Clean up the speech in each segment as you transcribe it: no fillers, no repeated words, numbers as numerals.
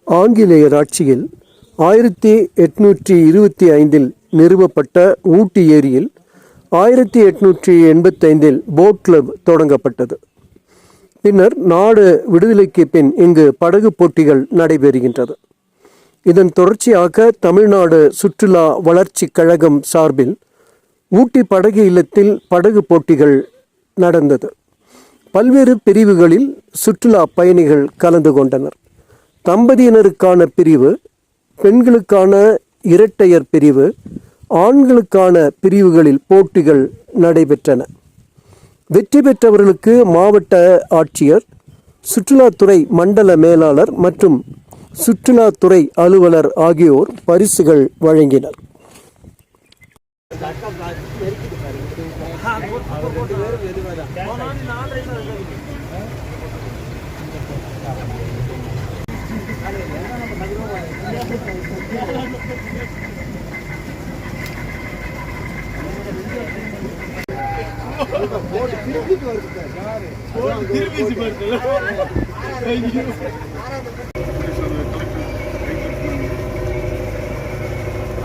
ஆங்கிலேயர் ஆட்சியில் 1825 நிறுவப்பட்ட ஊட்டி ஏரியில் 1885 போட் கிளப் தொடங்கப்பட்டது. பின்னர் நாடு விடுதலைக்கு பின் இங்கு படகு போட்டிகள் நடைபெறுகின்றது. இதன் தொடர்ச்சியாக தமிழ்நாடு சுற்றுலா வளர்ச்சி கழகம் சார்பில் ஊட்டி படகு இல்லத்தில் படகு போட்டிகள் நடந்தது. பல்வேறு பிரிவுகளில் சுற்றுலா பயணிகள் கலந்து கொண்டனர். தம்பதியினருக்கான பிரிவு, பெண்களுக்கான இரட்டையர் பிரிவு, ஆண்களுக்கான பிரிவுகளில் போட்டிகள் நடைபெற்றன. வெற்றி பெற்றவர்களுக்கு மாவட்ட ஆட்சியர், சுற்றுலாத்துறை மண்டல மேலாளர் மற்றும் சுற்றுலாத்துறை அலுவலர் ஆகியோர் பரிசுகள் வழங்கினர்.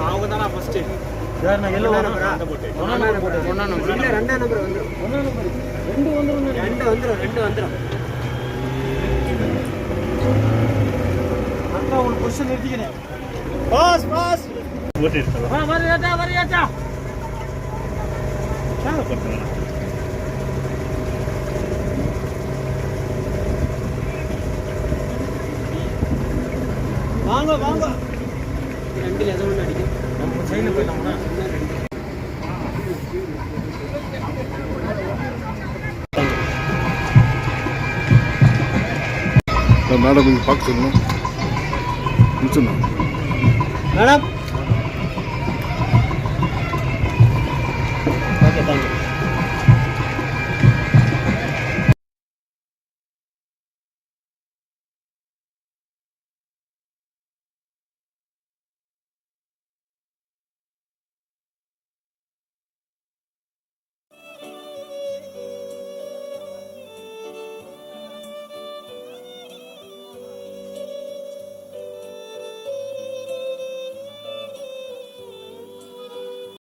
அவங்க தானா ஃபர்ஸ்ட் யார் நான் எல்லோ நம்பரா ஒண்ணா நம்பர் இல்ல ரெண்டா நம்பர் வந்துரும் ஒண்ணா நம்பர் ரெண்டு வந்துரும் அக்கா ஒரு பொசிஷன் நிறுத்திக்கனே பாஸ் ஓட்டிட்டா வரியாச்சா சாங்க போறேன் வாங்க ரெண்டு ஏதோ ஒன்று அடிக்கும் நம்ம சைடுல போயிடலாம்னா மேடம் இங்கே பார்க்க சொல்லணும் மேடம்